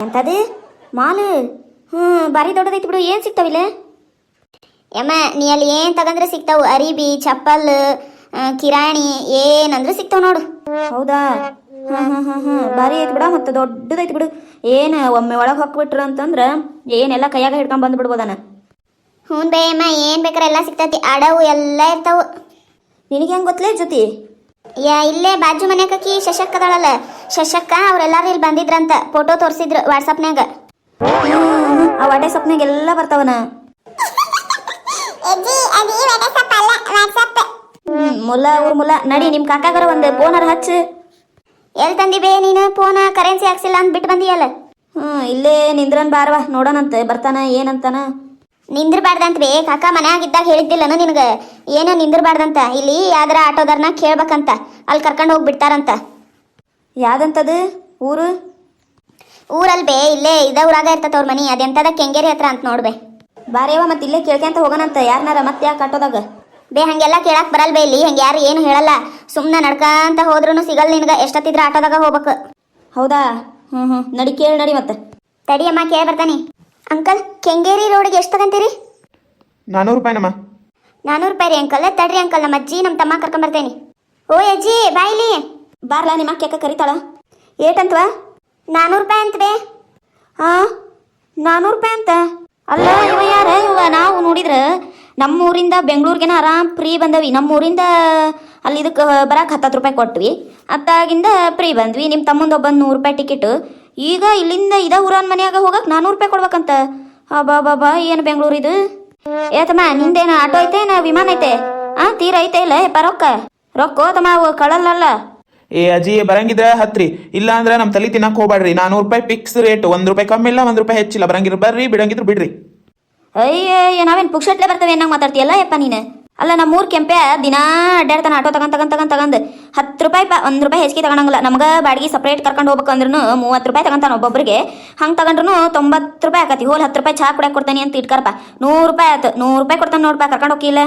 ಎಂತದು ಮಾಲ್? ಭಾರಿ ದೊಡ್ಡದೈತಿ ಬಿಡು. ಏನು ಸಿಗ್ತಾವಿಲ್ಲ? ಯಮ್ಮ ನೀ ಅಲ್ಲಿ ಏನು ತಗಂದ್ರೆ ಸಿಗ್ತಾವು. ಅರಿಬಿ, ಚಪ್ಪಲ್, ಕಿರಾಣಿ ಏನಂದ್ರೆ ಸಿಗ್ತಾವ ನೋಡು. ಹೌದಾ? ಭಾರಿ ಐತಿ ಬಿಡ. ಮತ್ತು ದೊಡ್ಡದೈತಿ ಬಿಡು. ಏನು ಒಮ್ಮೆ ಒಳಗೆ ಹಾಕ್ಬಿಟ್ರು ಅಂತಂದ್ರೆ ಏನೆಲ್ಲ ಕೈಯಾಗ ಹಿಡ್ಕೊಂಡು ಬಂದ್ಬಿಡ್ಬೋದಾನ. ಹ್ಞೂ ಬೇ ಅಮ್ಮ, ಏನು ಬೇಕಾರೆ ಎಲ್ಲ ಸಿಗ್ತೈತಿ. ಅಡವು ಎಲ್ಲ ಇರ್ತಾವು. ನಿನಗೆ ಹೆಂಗೆ ಗೊತ್ತಲೇ ಜೊತೆ? ಇಲ್ಲೇ ಬಾಜು ಮನ್ಯಾಕಿ ಶಶಕ್ಕ ಅದಾಳಲ್ಲ, ಶಶಕ್ಕ ಅವ್ರೆಲ್ಲಾರು ಇಲ್ಲಿ ಬಂದಿದ್ರಂತ. ಫೋಟೋ ತೋರಿಸಿದ್ರು ವಾಟ್ಸಪ್ನ್ಯಾಗ. ಆ ವಾಟ್ಸಪ್ನ್ಯಾಗ ಎಲ್ಲ ಬರ್ತಾವನ. ಮುಲ್ಲ ಊರ್ ಮುಲ್ಲ. ನಡಿ ನಿಮ್ಮ ಕಾಕಾಗರ ಒಂದು ಫೋನರ ಹಚ್ಚು. ಎಲ್ಲಿ ತಂದಿ ಬೇ ನೀನು ಫೋನ? ಕರೆನ್ಸಿ ಹಾಕ್ಸಿಲ್ಲ ಅಂತ ಬಿಟ್ಟು ಬಂದಿಯಲ್ಲ. ಇಲ್ಲೇ ನಿಂದ್ರನ್ ಬಾರವಾ, ನೋಡೋಣಂತ ಬರ್ತಾನ ಏನಂತಾನ. ನಿಂದ್ರಬಾರ್ದಂತ ಬೇ, ಕಾಕ ಮನ್ಯಾಗಿದ್ದಾಗ ಹೇಳಿದ್ದಿಲ್ಲನು ನಿನಗೆ ಏನೋ ನಿಂದ್ರಬಾರ್ದಂತ. ಇಲ್ಲಿ ಯಾವ್ದಾರ ಆಟೋದಾರನ ಕೇಳ್ಬೇಕಂತ, ಅಲ್ಲಿ ಕರ್ಕೊಂಡು ಹೋಗಿ ಬಿಡ್ತಾರಂತ. ಯಾವ್ದಂತದು ಊರು? ಊರಲ್ಲಿ ಬೇ, ಇಲ್ಲೇ ಊರಾಗ ಇರ್ತದ ಅವ್ರ ಮನಿ. ಅದೆಂತದ ಕೆಂಗೇರಿ ಹತ್ರ ಅಂತ ನೋಡ್ಬೇ. ಬಾರೇವ ಮತ್ತೆ ಇಲ್ಲೇ ಕೇಳ್ಕೊಂತ ಹೋಗೋಣಂತ ಯಾರನಾರ. ಮತ್ತೆ ಯಾಕೆ ಆಟೋದಾಗ ಬೇ? ಹಂಗೆಲ್ಲ ಕೇಳಕ್ ಬರಲ್ ಬೇ. ಇಲ್ಲಿ ಹಂಗೆ ಯಾರು ಏನು ಹೇಳಲ್ಲ. ಸುಮ್ಮನೆ ನಡ್ಕಂತ ಹೋದ್ರೂ ಸಿಗಲ್ ನಿನ್ಗೆ. ಎಷ್ಟೊತ್ತಿದ್ರೆ ಆಟೋದಾಗ ಹೋಗ್ಬೇಕು. ಹೌದಾ? ನಡಿ ಕೇಳಿ ನಡಿ. ಮತ್ತೆ ತಡಿಯಮ್ಮ ಕೇಳಿ ಬರ್ತಾನೆ. ಅಂಕಲ್, ಕೆಂಗೇರಿ ರೋಡ್ಗೆ ಎಷ್ಟು ತಗಂತೀರಿ? 400 ರೂಪಾಯಿನಮ್ಮ. 400 ರೂಪಾಯಿ ರೀ ಅಂಕಲ್. ತಡ್ರಿ ಅಂಕಲ್, ನಮ್ಮ ಅಜ್ಜಿ ನಮ್ಮ ತಮ್ಮ ಕರ್ಕೊಂಬರ್ತೇನೆ. ಓ ಅಜ್ಜಿ ಬಾಯ್ಲಿ. ಬಾರ್ಲಾ, ನಿಮ್ಮ ಅಕ್ಕ ಕರಿತಾಳ. ಏಟಂತವಾ? 400 ರೂಪಾಯಿ ಅಂತ ಬೇ. 400 ರೂಪಾಯಿ ಅಂತ? ಅಲ್ಲ ಇವ ಯಾರ ಇವ? ನಾವು ನೋಡಿದ್ರೆ ನಮ್ಮೂರಿಂದ ಬೆಂಗಳೂರಿಗೆನ ಆರಾಮ್ ಫ್ರೀ ಬಂದವಿ. ನಮ್ಮೂರಿಂದ ಅಲ್ಲಿ ಇದಕ್ಕೆ ಬರಕ್ಕೆ 10 ರೂಪಾಯಿ ಕೊಟ್ವಿ. ಅತ್ತಾಗಿಂದ ಫ್ರೀ ಬಂದ್ವಿ. ನಿಮ್ಮ ತಮ್ಮಂದು ಒಬ್ಬಂದು 100 ರೂಪಾಯಿ ಟಿಕೆಟು. ಈಗ ಇಲ್ಲಿಂದ ಊರನ್ ಮನ್ಯಾಗ ಹೋಗಕ್ಕೆ 400 ರೂಪಾಯಿ ಕೊಡ್ಬೇಕಂತ. ಬಾಬಾ ಏನು ಬೆಂಗಳೂರು ಇದು? ಏತಮ್ಮ ನಿಂದೇನು ಆಟೋ ಐತೆ ವಿಮಾನ ಐತೆ? ತೀರ ಐತೆ ಇಲ್ಲ ರೊಕ್ಕ ತಮ್ಮ ಅವು ಕಳಲ್ಲಲ್ಲ. ಅಜ್ಜಿ ಬರಂಗಿದ್ರೆ ಹತ್ರಿ, ಇಲ್ಲ ಅಂದ್ರೆ ನಮ್ಮ ತಲೆ ತಿನ್ನಕ್ ಹೋಗ್ಬೇಡ್ರಿ. 400 ರೂಪಾಯಿ ಫಿಕ್ಸ್ ರೇಟ್. 1 ರೂಪಾಯಿ ಕಮ್ಮಿ ಇಲ್ಲ, 1 ರೂಪಾಯಿ ಹೆಚ್ಚಿಲ್ಲ. ಬರಂಗಿದ್ರೆ ಬರ್ರಿ, ಬಿಡಂಗಿದ್ರು ಬಿಡ್ರಿ. ಅಯ್ಯ ನಾವೇನು ಪುಕ್ಷಟ್ಲೆ ಬರ್ತೇವೆ ಏನಂಗೆ ಮಾತಾಡ್ತೀಯಲ್ಲ ಯಪ್ಪ ನೀನು. ಅಲ್ಲ ನಮ್ಮೂರು ಕೆಂಪೆ ದಿನಾ ಅಡ್ಡಾಡ್ತಾನೆ ಆಟೋ ತಗೊಂಡು 10 ರೂಪಾಯಿ 1 ರೂಪಾಯಿ ಹೆಚ್ಚಿಗೆ ತಗೊಳಂಗಿಲ್ಲ. ನಮ್ಗೆ ಬಾಡಿಗೆ ಸಪ್ರೇಟ್ ಕರ್ಕೊಂಡು ಹೋಗ್ಬೇಕು ಅಂದ್ರೂ 30 ರೂಪಾಯಿ ತಗೊಂತಾನೆ ಒಬ್ಬೊಬ್ಬರಿಗೆ. ಹಂಗೆ ತಗೊಂಡ್ರು 90 ರೂಪಾಯಿ ಆಕತಿ. ಹೋಲ್ 10 ರೂಪಾಯಿ ಚಾ ಕುಡಿಯಕ್ಕೆ ಕೊಡ್ತಾನೆ ಅಂತ ಇಟ್ಕರಪ್ಪ. 100 ರೂಪಾಯಿ ಆಯ್ತು. 100 ರೂಪಾಯಿ ಕೊಡ್ತಾನೆ ನೋಡ್ಪ, ಕರ್ಕೊಂಡು ಹೋಗಿಲ್ಲ.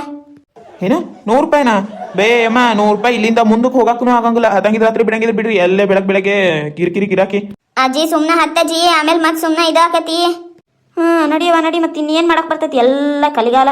ಏನು 100 ರೂಪಾಯಿನಾ? ಬೇ ಅಮ್ಮ, 100 ರೂಪಾಯಿ ಇಲ್ಲಿಂದ ಮುಂದಕ್ಕೆ ಹೋಗಕ್ಕೂ ಆಗಂಗಿಲ್ಲ. ಅದಂಗಿದ್ರೆ ರಾತ್ರಿ ಬಿಡಂಗಿದ್ರೆ ಬಿಡ್ರಿ. ಎಲ್ಲೇ ಬೆಳಗ್ಗೆ ಕಿರಿಕಿರಿ ಗಿರಾಕಿ. ಅಜ್ಜಿ ಸುಮ್ಮನೆ ಹತ್ತಜ್ಜಿ, ಆಮೇಲೆ ಮತ್ತೆ ಸುಮ್ಮನೆ ಇದಾಕತಿ. ನಡಿಯವ ನಡಿ. ಮತ್ತೆ ಇನ್ನೇನು ಮಾಡಕ್ಕೆ ಬರ್ತೈತಿ? ಎಲ್ಲ ಕಲಿಗಾಲ.